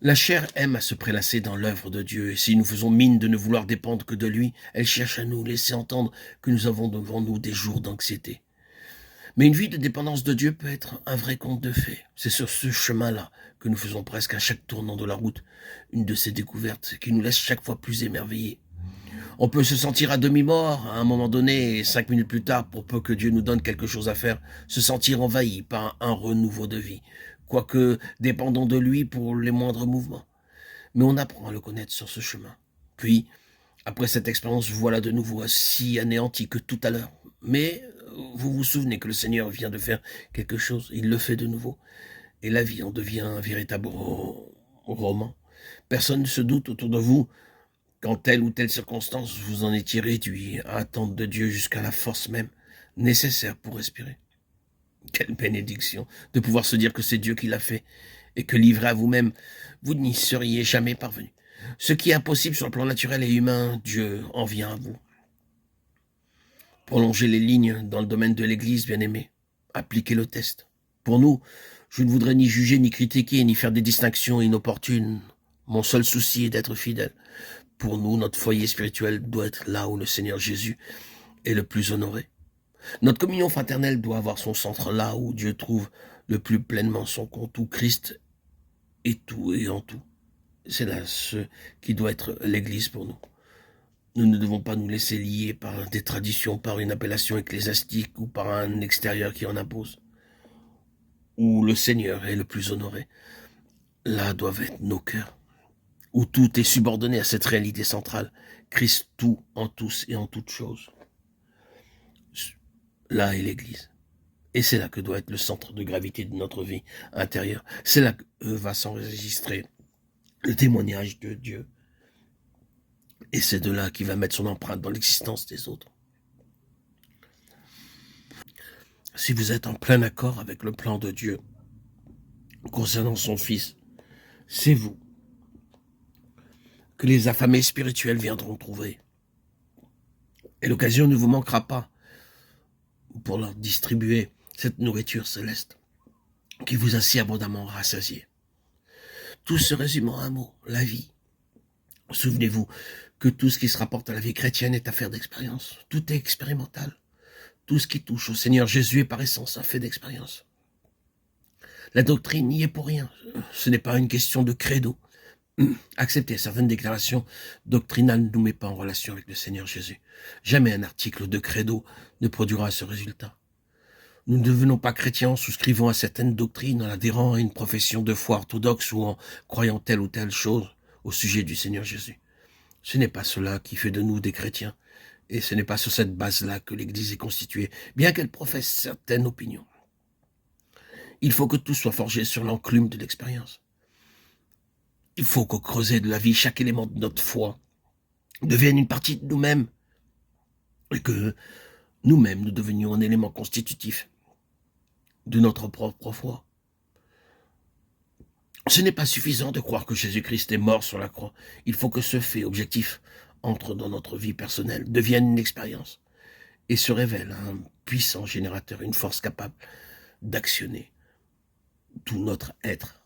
La chair aime à se prélasser dans l'œuvre de Dieu, et si nous faisons mine de ne vouloir dépendre que de lui, elle cherche à nous laisser entendre que nous avons devant nous des jours d'anxiété. Mais une vie de dépendance de Dieu peut être un vrai conte de fées. C'est sur ce chemin-là que nous faisons presque à chaque tournant de la route une de ces découvertes qui nous laisse chaque fois plus émerveillés. On peut se sentir à demi-mort à un moment donné et 5 minutes plus tard, pour peu que Dieu nous donne quelque chose à faire, se sentir envahi par un renouveau de vie, quoique dépendons de lui pour les moindres mouvements. Mais on apprend à le connaître sur ce chemin. Puis, après cette expérience, voilà de nouveau si anéanti que tout à l'heure. Mais vous vous souvenez que le Seigneur vient de faire quelque chose, il le fait de nouveau, et la vie en devient un véritable roman. Personne ne se doute autour de vous qu'en telle ou telle circonstance, vous en étiez réduit à attendre de Dieu jusqu'à la force même nécessaire pour respirer. Quelle bénédiction de pouvoir se dire que c'est Dieu qui l'a fait et que livré à vous-même, vous n'y seriez jamais parvenu. Ce qui est impossible sur le plan naturel et humain, Dieu en vient à vous. Prolongez les lignes dans le domaine de l'Église, bien-aimé. Appliquez le test. Pour nous, je ne voudrais ni juger, ni critiquer, ni faire des distinctions inopportunes. Mon seul souci est d'être fidèle. Pour nous, notre foyer spirituel doit être là où le Seigneur Jésus est le plus honoré. Notre communion fraternelle doit avoir son centre là où Dieu trouve le plus pleinement son compte, où Christ est tout et en tout. C'est là ce qui doit être l'Église pour nous. Nous ne devons pas nous laisser lier par des traditions, par une appellation ecclésiastique ou par un extérieur qui en impose. Où le Seigneur est le plus honoré, là doivent être nos cœurs. Où tout est subordonné à cette réalité centrale. Christ tout en tous et en toutes choses. Là est l'Église. Et c'est là que doit être le centre de gravité de notre vie intérieure. C'est là que va s'enregistrer le témoignage de Dieu. Et c'est de là qu'il va mettre son empreinte dans l'existence des autres. Si vous êtes en plein accord avec le plan de Dieu concernant son Fils, c'est vous que les affamés spirituels viendront trouver. Et l'occasion ne vous manquera pas pour leur distribuer cette nourriture céleste qui vous a si abondamment rassasié. Tout se résume en un mot, la vie. Souvenez-vous que tout ce qui se rapporte à la vie chrétienne est affaire d'expérience. Tout est expérimental. Tout ce qui touche au Seigneur Jésus est par essence un fait d'expérience. La doctrine n'y est pour rien. Ce n'est pas une question de credo. Accepter certaines déclarations doctrinales ne nous met pas en relation avec le Seigneur Jésus. Jamais un article de credo ne produira ce résultat. Nous ne devenons pas chrétiens en souscrivant à certaines doctrines, en adhérant à une profession de foi orthodoxe ou en croyant telle ou telle chose au sujet du Seigneur Jésus. Ce n'est pas cela qui fait de nous des chrétiens, et ce n'est pas sur cette base-là que l'Église est constituée, bien qu'elle professe certaines opinions. Il faut que tout soit forgé sur l'enclume de l'expérience. Il faut qu'au creuset de la vie, chaque élément de notre foi devienne une partie de nous-mêmes, et que nous-mêmes nous devenions un élément constitutif de notre propre foi. Ce n'est pas suffisant de croire que Jésus-Christ est mort sur la croix. Il faut que ce fait objectif entre dans notre vie personnelle, devienne une expérience et se révèle un puissant générateur, une force capable d'actionner tout notre être